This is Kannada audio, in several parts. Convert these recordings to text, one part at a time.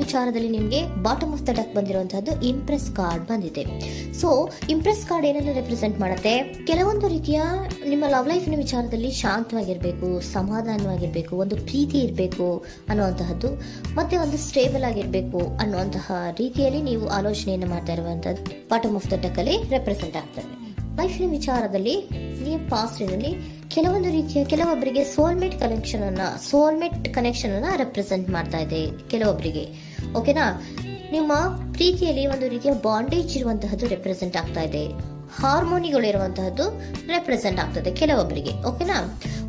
ವಿಚಾರದಲ್ಲಿ ನಿಮಗೆ ಬಾಟಮ್ ಆಫ್ ದ ಡೆಕ್ ಬಂದಿರುವಂತಹದ್ದು ಇಂಪ್ರೆಸ್ ಕಾರ್ಡ್ ಬಂದಿದೆ. ಸೊ ಇಂಪ್ರೆಸ್ ಕಾರ್ಡ್ ಏನನ್ನು ರೆಪ್ರೆಸೆಂಟ್ ಮಾಡುತ್ತೆ? ಕೆಲವೊಂದು ರೀತಿಯ ನಿಮ್ಮ ಲವ್ ಲೈಫಿನ ವಿಚಾರದಲ್ಲಿ ಶಾಂತವಾಗಿರ್ಬೇಕು, ಸಮಾಧಾನವಾಗಿರ್ಬೇಕು, ಒಂದು ಪ್ರೀತಿ ಇರಬೇಕು ಅನ್ನುವಂತಹದ್ದು, ಮತ್ತೆ ಒಂದು ಸ್ಟೇಬಲ್ ಆಗಿರ್ಬೇಕು ಅನ್ನುವಂತಹ ರೀತಿಯಲ್ಲಿ ನೀವು ಆಲೋಚನೆಯನ್ನು ಮಾಡ್ತಾ ಇರುವಂತಹದ್ದು ಬಾಟಮ್ ಆಫ್ ದ ಡೆಕ್ ಅಲ್ಲಿ ರೆಪ್ರೆಸೆಂಟ್ ಆಗ್ತದೆ. ಲೈಫಿನ ವಿಚಾರದಲ್ಲಿ ನಿಮ್ಮ ಪಾಸ್ಟಿನಲ್ಲಿ ಕೆಲವೊಂದು ರೀತಿಯ ಕೆಲವೊಬ್ಬರಿಗೆ ಸೋಲ್ಮೇಟ್ ಕನೆಕ್ಷನ್ ಅನ್ನ ರೆಪ್ರೆಸೆಂಟ್ ಮಾಡ್ತಾ ಇದೆ ಕೆಲವೊಬ್ಬರಿಗೆ. ಓಕೆನಾ? ನಿಮ್ಮ ಪ್ರೀತಿಯಲ್ಲಿ ಒಂದು ರೀತಿಯ ಬಾಂಡೇಜ್ ಇರುವಂತಹದ್ದು ರೆಪ್ರೆಸೆಂಟ್ ಆಗ್ತಾ ಇದೆ. ಹಾರ್ಮೋನಿಗಳು ಇರುವಂತಹದ್ದು ರೆಪ್ರೆಸೆಂಟ್ ಆಗ್ತದೆ ಕೆಲವೊಬ್ಬರಿಗೆ. ಓಕೆನಾ?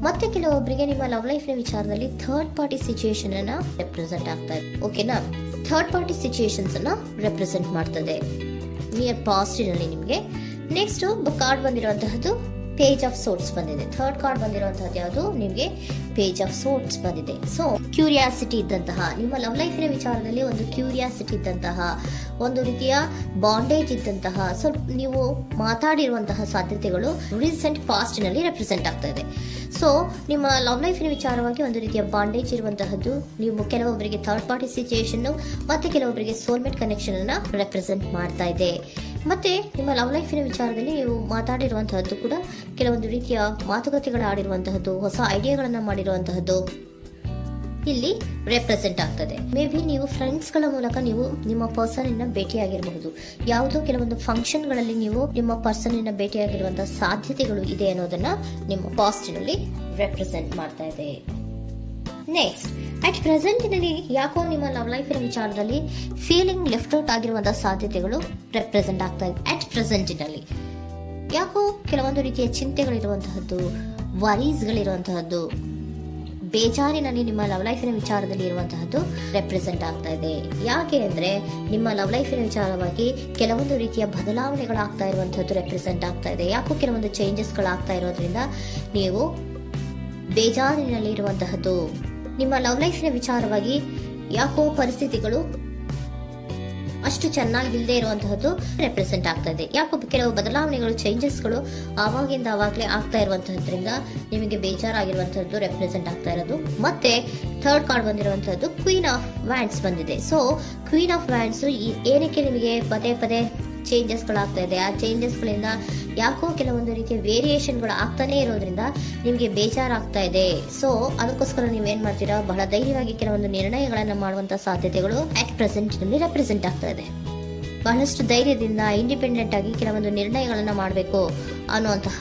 ಮತ್ತೆ ಕೆಲವೊಬ್ಬರಿಗೆ ನಿಮ್ಮ ಲವ್ ಲೈಫ್ನ ವಿಚಾರದಲ್ಲಿ ಥರ್ಡ್ ಪಾರ್ಟಿ ಸಿಚುಯೇಷನ್ ಅನ್ನ ರೆಪ್ರೆಸೆಂಟ್ ಆಗ್ತಾ ಇದೆ. ಓಕೆನಾ? ಥರ್ಡ್ ಪಾರ್ಟಿ ಸಿಚುಯೇಷನ್ಸ್ ಅನ್ನ ರೆಪ್ರೆಸೆಂಟ್ ಮಾಡ್ತದೆ ನಿಯರ್ ಪಾಸ್ಟಿನಲ್ಲಿ ನಿಮಗೆ. ನೆಕ್ಸ್ಟ್ ಕಾರ್ಡ್ ಬಂದಿರುವಂತಹದ್ದು ಪೇಜ್ ಆಫ್ ಸೋರ್ಟ್ಸ್ ಬಂದಿದೆ. ಥರ್ಡ್ ಕಾರ್ಡ್ ಬಂದಿರುವಂತಹದ್ದು ಯಾವುದು? ನಿಮಗೆ ಪೇಜ್ ಆಫ್ ಸೋರ್ಟ್ಸ್ ಬಂದಿದೆ. ಸೊ ಕ್ಯೂರಿಯಾಸಿಟಿ ಇದ್ದಂತಹ, ನಿಮ್ಮ ಲವ್ ಲೈಫಿನ ವಿಚಾರದಲ್ಲಿ ಒಂದು ಕ್ಯೂರಿಯಾಸಿಟಿ ಇದ್ದಂತಹ, ಒಂದು ರೀತಿಯ ಬಾಂಡೇಜ್ ಇದ್ದಂತಹ, ಸ್ವಲ್ಪ ನೀವು ಮಾತಾಡಿರುವಂತಹ ಸಾಧ್ಯತೆಗಳು ರೀಸೆಂಟ್ ಪಾಸ್ಟ್ ನಲ್ಲಿ ರೆಪ್ರೆಸೆಂಟ್ ಆಗ್ತಾ ಇದೆ. ಸೊ ನಿಮ್ಮ ಲವ್ ಲೈಫಿನ ವಿಚಾರವಾಗಿ ಒಂದು ರೀತಿಯ ಬಾಂಡೇಜ್ ಇರುವಂತಹದ್ದು, ನೀವು ಕೆಲವೊಬ್ಬರಿಗೆ ಥರ್ಡ್ ಪಾರ್ಟಿ ಸಿಚುಯೇಷನ್ ಮತ್ತೆ ಕೆಲವೊಬ್ಬರಿಗೆ ಸೋಲ್ಮೇಟ್ ಕನೆಕ್ಷನ್ ಅನ್ನ ರೆಪ್ರೆಸೆಂಟ್ ಮಾಡ್ತಾ ಇದೆ. ಮತ್ತೆ ನಿಮ್ಮ ಲವ್ ಲೈಫಿನ ವಿಚಾರದಲ್ಲಿ ನೀವು ಮಾತಾಡಿರುವಂತಹದ್ದು ಕೂಡ ಕೆಲವೊಂದು ರೀತಿಯ ಮಾತುಕತೆಗಳ ಆಡಿರುವಂತಹದ್ದು, ಹೊಸ ಐಡಿಯಾಗಳನ್ನ ಮಾಡಿರುವಂತಹದ್ದು ಇಲ್ಲಿ ರೆಪ್ರೆಸೆಂಟ್ ಆಗ್ತದೆ. ಮೇ ಬಿ ನೀವು ಫ್ರೆಂಡ್ಸ್ ಗಳ ಮೂಲಕ ನೀವು ನಿಮ್ಮ ಪರ್ಸನ್ ಅನ್ನ ಭೇಟಿಯಾಗಿರಬಹುದು. ಯಾವುದೋ ಕೆಲವೊಂದು ಫಂಕ್ಷನ್ ಗಳಲ್ಲಿ ನೀವು ನಿಮ್ಮ ಪರ್ಸನ್ ಅನ್ನ ಭೇಟಿಯಾಗಿರುವಂತಹ ಸಾಧ್ಯತೆಗಳು ಇದೆ ಅನ್ನೋದನ್ನ ನಿಮ್ಮ ಪಾಸ್ಟಿನಲ್ಲಿ ರೆಪ್ರೆಸೆಂಟ್ ಮಾಡ್ತಾ ಇದೆ. ನೆಕ್ಸ್ಟ್, ಅಟ್ ಪ್ರೆಸೆಂಟಿನಲ್ಲಿ ಯಾಕೋ ನಿಮ್ಮ ಲವ್ ಲೈಫಿನ ವಿಚಾರದಲ್ಲಿ ಫೀಲಿಂಗ್ ಲೆಫ್ಟ್ ಔಟ್ ಆಗಿರುವಂತಹ ಸಾಧ್ಯತೆಗಳು ರೆಪ್ರೆಸೆಂಟ್ ಆಗ್ತಾ ಇದೆ. ಅಟ್ ಪ್ರೆಸೆಂಟಿನಲ್ಲಿ ಯಾಕೋ ಕೆಲವೊಂದು ರೀತಿಯ ಚಿಂತೆಗಳಿರುವಂತಹದ್ದು, ವರೀಸ್ಗಳಿರುವಂತಹದ್ದು, ಬೇಜಾರಿನಲ್ಲಿ ನಿಮ್ಮ ಲವ್ ಲೈಫಿನ ವಿಚಾರದಲ್ಲಿ ಇರುವಂತಹದ್ದು ರೆಪ್ರೆಸೆಂಟ್ ಆಗ್ತಾ ಇದೆ. ಯಾಕೆ ಅಂದ್ರೆ ನಿಮ್ಮ ಲವ್ ಲೈಫಿನ ವಿಚಾರವಾಗಿ ಕೆಲವೊಂದು ರೀತಿಯ ಬದಲಾವಣೆಗಳಾಗ್ತಾ ಇರುವಂತಹದ್ದು ರೆಪ್ರೆಸೆಂಟ್ ಆಗ್ತಾ ಇದೆ. ಯಾಕೋ ಕೆಲವೊಂದು ಚೇಂಜಸ್ಗಳಾಗ್ತಾ ಇರೋದ್ರಿಂದ ನೀವು ಬೇಜಾರಿನಲ್ಲಿ ಇರುವಂತಹದ್ದು. ನಿಮ್ಮ ಲವ್ ಲೈಫಿನ ವಿಚಾರವಾಗಿ ಯಾಕೋ ಪರಿಸ್ಥಿತಿಗಳು ಅಷ್ಟು ಚೆನ್ನಾಗಿಲ್ಲದೆ ಇರುವಂತಹದ್ದು ರೆಪ್ರೆಸೆಂಟ್ ಆಗ್ತಾ ಇದೆ. ಯಾಕೋ ಕೆಲವು ಬದಲಾವಣೆಗಳು, ಚೇಂಜಸ್ಗಳು ಆವಾಗಿಂದ ಆವಾಗಲೇ ಆಗ್ತಾ ಇರುವಂತಹದ್ರಿಂದ ನಿಮಗೆ ಬೇಜಾರಾಗಿರುವಂತಹದ್ದು ರೆಪ್ರೆಸೆಂಟ್ ಆಗ್ತಾ ಇರೋದು. ಮತ್ತೆ ಥರ್ಡ್ ಕಾರ್ಡ್ ಬಂದಿರುವಂತಹದ್ದು ಕ್ವೀನ್ ಆಫ್ ವ್ಯಾಂಡ್ಸ್ ಬಂದಿದೆ. ಸೊ ಕ್ವೀನ್ ಆಫ್ ವ್ಯಾಂಡ್ಸ್ ಏನಕ್ಕೆ ನಿಮಗೆ ಪದೇ ಪದೇ ಚೇಂಜಸ್ಗಳಾಗ್ತಾ ಇದೆ? ಆ ಚೇಂಜಸ್ಗಳಿಂದ ಯಾಕೋ ಕೆಲವೊಂದು ರೀತಿಯ ವೇರಿಯೇಷನ್ಗಳು ಆಗ್ತಾನೆ ಇರೋದ್ರಿಂದ ನಿಮಗೆ ಬೇಜಾರಾಗ್ತಾ ಇದೆ. ಸೊ ಅದಕ್ಕೋಸ್ಕರ ನೀವೇನ್ ಮಾಡ್ತೀರಾ? ಬಹಳ ಧೈರ್ಯವಾಗಿ ಕೆಲವೊಂದು ನಿರ್ಣಯಗಳನ್ನ ಮಾಡುವಂತಹ ಸಾಧ್ಯತೆಗಳು ಅಟ್ ಪ್ರೆಸೆಂಟ್ ನಲ್ಲಿ ರೆಪ್ರೆಸೆಂಟ್ ಆಗ್ತಾ ಇದೆ. ಬಹಳಷ್ಟು ಧೈರ್ಯದಿಂದ ಇಂಡಿಪೆಂಡೆಂಟ್ ಆಗಿ ಕೆಲವೊಂದು ನಿರ್ಣಯಗಳನ್ನ ಮಾಡಬೇಕು ಅನ್ನುವಂತಹ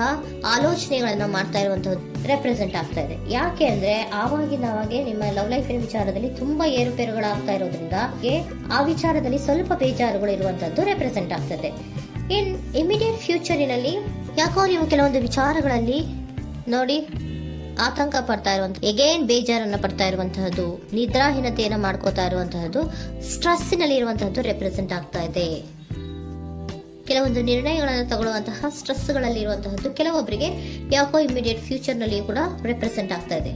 ಆಲೋಚನೆಗಳನ್ನ ಮಾಡ್ತಾ ಇರುವಂತಹದ್ದು ರೆಪ್ರೆಸೆಂಟ್ ಆಗ್ತಾ ಇದೆ. ಯಾಕೆ ಅಂದ್ರೆ ಆವಾಗಿನಾಗೆ ನಿಮ್ಮ ಲವ್ ಲೈಫಿನ ವಿಚಾರದಲ್ಲಿ ತುಂಬಾ ಏರುಪೇರುಗಳಾಗ್ತಾ ಇರೋದ್ರಿಂದ ಆ ವಿಚಾರದಲ್ಲಿ ಸ್ವಲ್ಪ ಬೇಜಾರುಗಳು ಇರುವಂತದ್ದು ರೆಪ್ರೆಸೆಂಟ್ ಆಗ್ತದೆ. ಇನ್ ಇಮಿಡಿಯೇಟ್ ಫ್ಯೂಚರಿನಲ್ಲಿ ಯಾಕೋ ನೀವು ಕೆಲವೊಂದು ವಿಚಾರಗಳಲ್ಲಿ ನೋಡಿ ಆತಂಕ ಪಡ್ತಾ ಇರುವಂತಹ, ಎಗೇನ್ ಬೇಜಾರನ್ನ ಪಡ್ತಾ ಇರುವಂತಹದ್ದು, ನಿದ್ರಾಹೀನತೆಯನ್ನ ಮಾಡ್ಕೋತಾ ಇರುವಂತಹದ್ದು, ಸ್ಟ್ರೆಸ್ಸಿನಲ್ಲಿ ಇರುವಂತಹದ್ದು ರೆಪ್ರೆಸೆಂಟ್ ಆಗ್ತಾ ಇದೆ. ಕೆಲವೊಂದು ನಿರ್ಣಯಗಳನ್ನು ತಗೊಳ್ಳುವಂತಹ ಸ್ಟ್ರೆಸ್ಗಳಲ್ಲಿ ಇರುವಂತಹದ್ದು ಕೆಲವೊಬ್ಬರಿಗೆ ಯಾಕೋ ಇಮಿಡಿಯೇಟ್ ಫ್ಯೂಚರ್ ನಲ್ಲಿ ಕೂಡ ರೆಪ್ರೆಸೆಂಟ್ ಆಗ್ತಾ ಇದೆ.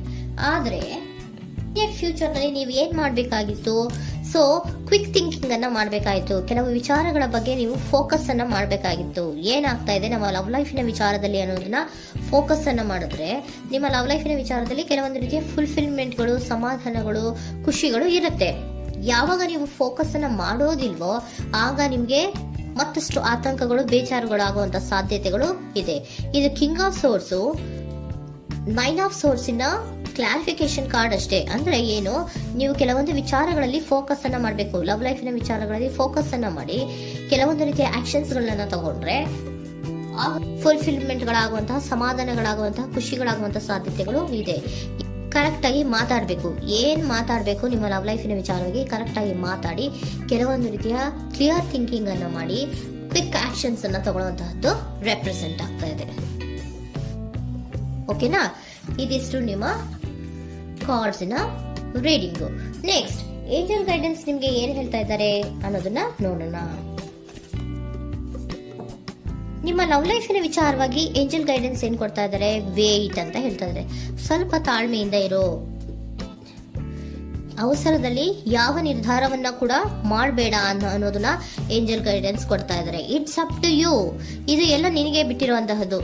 ಆದ್ರೆ ಫ್ಯೂಚರ್ ನಲ್ಲಿ ನೀವು ಏನ್ ಮಾಡ್ಬೇಕಾಗಿತ್ತು? ಸೊ ಕ್ವಿಕ್ ಥಿಂಕಿಂಗ್ ಅನ್ನ ಮಾಡಬೇಕಾಗಿತ್ತು. ಕೆಲವು ವಿಚಾರಗಳ ಬಗ್ಗೆ ನೀವು ಫೋಕಸ್ ಅನ್ನ ಮಾಡಬೇಕಾಗಿತ್ತು. ಏನಾಗ್ತಾ ಇದೆ ನಮ್ಮ ಲವ್ ಲೈಫಿನ ವಿಚಾರದಲ್ಲಿ ಅನ್ನೋದನ್ನ ಫೋಕಸ್ ಅನ್ನ ಮಾಡಿದ್ರೆ ನಿಮ್ಮ ಲವ್ ಲೈಫಿನ ವಿಚಾರದಲ್ಲಿ ಕೆಲವೊಂದು ರೀತಿಯ ಫುಲ್ಫಿಲ್ಮೆಂಟ್ಗಳು, ಸಮಾಧಾನಗಳು, ಖುಷಿಗಳು ಇರುತ್ತೆ. ಯಾವಾಗ ನೀವು ಫೋಕಸ್ ಅನ್ನ ಮಾಡೋದಿಲ್ವೋ ಆಗ ನಿಮ್ಗೆ ಮತ್ತಷ್ಟು ಆತಂಕಗಳು, ಬೇಜಾರುಗಳು ಆಗುವಂತ ಸಾಧ್ಯತೆಗಳು ಇದೆ. ಇದು king of swords, nine of swords ಇನ ಕ್ಲಾರಿಫಿಕೇಶನ್ ಕಾರ್ಡ್ ಅಷ್ಟೇ. ಅಂದ್ರೆ ಏನು? ನೀವು ಕೆಲವೊಂದು ವಿಚಾರಗಳಲ್ಲಿ ಫೋಕಸ್ ಅನ್ನ ಮಾಡಬೇಕು. ಲವ್ ಲೈಫಿನ ವಿಚಾರಗಳಲ್ಲಿ ಫೋಕಸ್ ಅನ್ನ ಮಾಡಿ ಕೆಲವೊಂದು ರೀತಿಯ ಆಕ್ಷನ್ಸ್ ಗಳನ್ನ ತಗೊಂಡ್ರೆ ಫುಲ್ಫಿಲ್ಮೆಂಟ್ ಗಳಾಗುವಂತಹ, ಸಮಾಧಾನಗಳಾಗುವಂತಹ, ಖುಷಿಗಳಾಗುವಂತಹ ಸಾಧ್ಯತೆಗಳು ಇದೆ. ಕರೆಕ್ಟ್ ಆಗಿ ಮಾತಾಡಬೇಕು. ಏನ್ ಮಾತಾಡಬೇಕು ನಿಮ್ಮ ಲವ್ ಲೈಫಿನ ವಿಚಾರವಾಗಿ ಕರೆಕ್ಟ್ ಆಗಿ ಮಾತಾಡಿ ಕೆಲವೊಂದು ರೀತಿಯ ಕ್ಲಿಯರ್ ಥಿಂಕಿಂಗ್ ಅನ್ನ ಮಾಡಿ ಕ್ವಿಕ್ ಆಕ್ಷನ್ಸ್ ಅನ್ನ ತಗೊಳ್ಳುವಂತಹದ್ದು ರೆಪ್ರೆಸೆಂಟ್ ಆಗ್ತಾ ಇದೆ. ಓಕೆನಾ? ಇದಿಷ್ಟು ನಿಮ್ಮ ಕಾರ್ಡ್ಸ್ನ ರೀಡಿಂಗು. ನೆಕ್ಸ್ಟ್, ಏಂಜಲ್ ಗೈಡೆನ್ಸ್ ನಿಮ್ಗೆ ಏನ್ ಹೇಳ್ತಾ ಇದ್ದಾರೆ ಅನ್ನೋದನ್ನ ನೋಡೋಣ. ನಿಮ್ಮ ಲವ್ ಲೈಫಿನ ವಿಚಾರವಾಗಿ ಏಂಜಲ್ ಗೈಡೆನ್ಸ್ ಏನ್ ಕೊಡ್ತಾ ಇದ್ದಾರೆ? ವೇಟ್ ಅಂತ ಹೇಳ್ತಾ ಇದ್ದಾರೆ. ಸ್ವಲ್ಪ ತಾಳ್ಮೆಯಿಂದ ಇರೋ. ಅವಸರದಲ್ಲಿ ಯಾವ ನಿರ್ಧಾರವನ್ನ ಕೂಡ ಮಾಡಬೇಡ ಅನ್ನೋದನ್ನ ಏಂಜಲ್ ಗೈಡೆನ್ಸ್ ಕೊಡ್ತಾ ಇದ್ದಾರೆ. It's up to you. ಇದು ಎಲ್ಲ ನಿನಗೆ ಬಿಟ್ಟಿರುವಂತಹದ್ದು.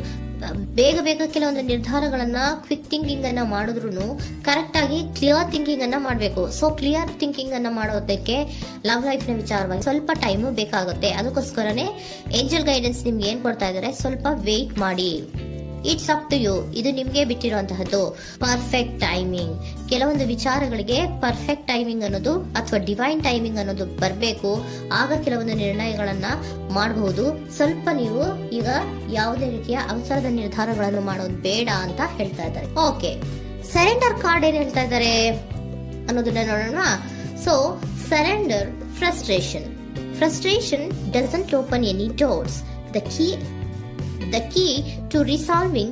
ಬೇಗ ಬೇಗ ಕೆಲವೊಂದು ನಿರ್ಧಾರಗಳನ್ನ ಕ್ವಿಕ್ ಥಿಂಕಿಂಗ್ ಅನ್ನ ಮಾಡಿದ್ರು ಕರೆಕ್ಟ್ ಆಗಿ ಕ್ಲಿಯರ್ ಥಿಂಕಿಂಗ್ ಅನ್ನ ಮಾಡಬೇಕು. ಸೊ ಕ್ಲಿಯರ್ ಥಿಂಕಿಂಗ್ ಅನ್ನ ಮಾಡೋದಕ್ಕೆ ಲವ್ ಲೈಫ್ ನ ವಿಚಾರವಾಗಿ ಸ್ವಲ್ಪ ಟೈಮ್ ಬೇಕಾಗುತ್ತೆ. ಅದಕ್ಕೋಸ್ಕರನೇ ಏಂಜಲ್ ಗೈಡೆನ್ಸ್ ನಿಮ್ಗೆ ಏನ್ ಕೊಡ್ತಾ ಇದಾರೆ, ಸ್ವಲ್ಪ ವೇಟ್ ಮಾಡಿ. It's up to you. ಇದು ನಿಮ್ಗೆ ಬಿಟ್ಟಿರುವಂತಹದ್ದು ಪರ್ಫೆಕ್ಟ್ ಟೈಮಿಂಗ್. ಕೆಲವೊಂದು ವಿಚಾರಗಳಿಗೆ ಪರ್ಫೆಕ್ಟ್ ಟೈಮಿಂಗ್ ಅನ್ನೋದು ಅಥವಾ ಡಿವೈನ್ ಟೈಮಿಂಗ್ ಅನ್ನೋದು ಬರಬೇಕು. ಆಗ ಕೆಲವೊಂದು ನಿರ್ಣಯಗಳನ್ನ ಮಾಡಬಹುದು. ಸ್ವಲ್ಪ ನೀವು ಈಗ ಯಾವುದೇ ರೀತಿಯ ಅವಸರದ ನಿರ್ಧಾರಗಳನ್ನು ಮಾಡೋದು ಬೇಡ ಅಂತ ಹೇಳ್ತಾ ಇದ್ದಾರೆ. ಓಕೆ, ಸರೆಂಡರ್ ಕಾರ್ಡ್ ಏನ್ ಹೇಳ್ತಾ ಇದ್ದಾರೆ ಅನ್ನೋದನ್ನ ನೋಡೋಣ. So surrender frustration doesn't open any doors. The key to resolving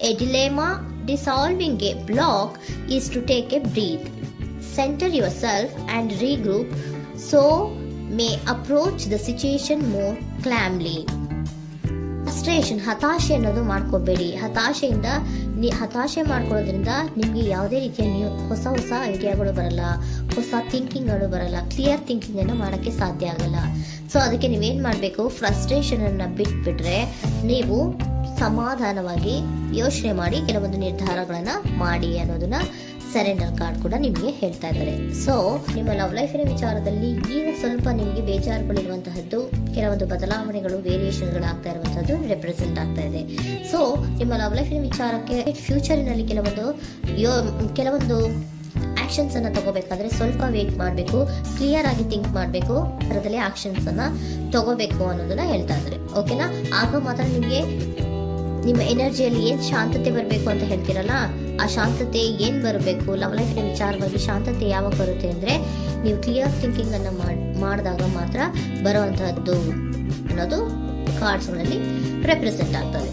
a dilemma, dissolving a block, is to take a breath, center yourself and regroup, so may approach the situation more calmly. Frustration, ಹತಾಶೆ ಅನ್ನೋದು ಮಾಡ್ಕೋಬೇಡಿ. ಹತಾಶೆ ಮಾಡ್ಕೊಳ್ಳೋದ್ರಿಂದ ನಿಮ್ಗೆ ಯಾವುದೇ ರೀತಿಯ ಹೊಸ ಐಡಿಯಾಗಳು ಬರಲ್ಲ, ಹೊಸ ಥಿಂಕಿಂಗ್ಗಳು ಬರಲ್ಲ, ಕ್ಲಿಯರ್ ಥಿಂಕಿಂಗ್ ಅನ್ನ ಮಾಡಕ್ಕೆ ಸಾಧ್ಯ ಆಗಲ್ಲ. ಸೊ ಅದಕ್ಕೆ ನೀವೇನ್ ಮಾಡ್ಬೇಕು, ಫ್ರಸ್ಟ್ರೇಷನ್ ಅನ್ನ ಬಿಟ್ಬಿಟ್ರೆ ನೀವು ಸಮಾಧಾನವಾಗಿ ಯೋಚನೆ ಮಾಡಿ ಕೆಲವೊಂದು ನಿರ್ಧಾರಗಳನ್ನ ಮಾಡಿ ಅನ್ನೋದನ್ನ ಸರೆಂಡರ್ ಕಾರ್ಡ್ ಕೂಡ ನಿಮಗೆ ಹೇಳ್ತಾ ಇದ್ದಾರೆ. ಸೊ ನಿಮ್ಮ ಲವ್ ಲೈಫಿನ ವಿಚಾರದಲ್ಲಿ ಈಗ ಸ್ವಲ್ಪ ನಿಮಗೆ ಬೇಜಾರುಗಳಿರುವಂತಹದ್ದು, ಕೆಲವೊಂದು ಬದಲಾವಣೆಗಳು, ವೇರಿಯೇಷನ್ಗಳು ಆಗ್ತಾ ಇರುವಂತಹದ್ದು ರೆಪ್ರೆಸೆಂಟ್ ಆಗ್ತಾ ಇದೆ. ಸೊ ನಿಮ್ಮ ಲವ್ ಲೈಫಿನ ವಿಚಾರಕ್ಕೆ ಫ್ಯೂಚರಿನಲ್ಲಿ ಕೆಲವೊಂದು ಆಕ್ಷನ್ಸ್ ಅನ್ನ ತಗೋಬೇಕಾದ್ರೆ ಸ್ವಲ್ಪ ವೇಟ್ ಮಾಡಬೇಕು, ಕ್ಲಿಯರ್ ಆಗಿ ಥಿಂಕ್ ಮಾಡಬೇಕು, ಅದರದಲ್ಲಿ ಆಕ್ಷನ್ಸ್ ಅನ್ನ ತಗೋಬೇಕು ಅನ್ನೋದನ್ನ ಹೇಳ್ತಾ ಇದ್ದಾರೆ. ಓಕೆನಾ? ಆಗ ಮಾತ್ರ ನಿಮಗೆ ನಿಮ್ಮ ಎನರ್ಜಿಯಲ್ಲಿ ಏನ್ ಶಾಂತತೆ ಬರಬೇಕು ಅಂತ ಹೇಳ್ತೀರಲ್ಲ, ಆ ಶಾಂತತೆ ಏನ್ ಬರಬೇಕು, ಲವ್ ಲೈಫಿನ ವಿಚಾರವಾಗಿ ಶಾಂತತೆ ಯಾವಾಗ ಬರುತ್ತೆ ಅಂದ್ರೆ ನೀವು ಕ್ಲಿಯರ್ ಥಿಂಕಿಂಗ್ ಅನ್ನ ಮಾಡಿದಾಗ ಮಾತ್ರ ಬರುವಂತಹದ್ದು ಅನ್ನೋದು ಕಾರ್ಡ್ಸ್ ಗಳಲ್ಲಿ ರೆಪ್ರೆಸೆಂಟ್ ಆಗ್ತದೆ.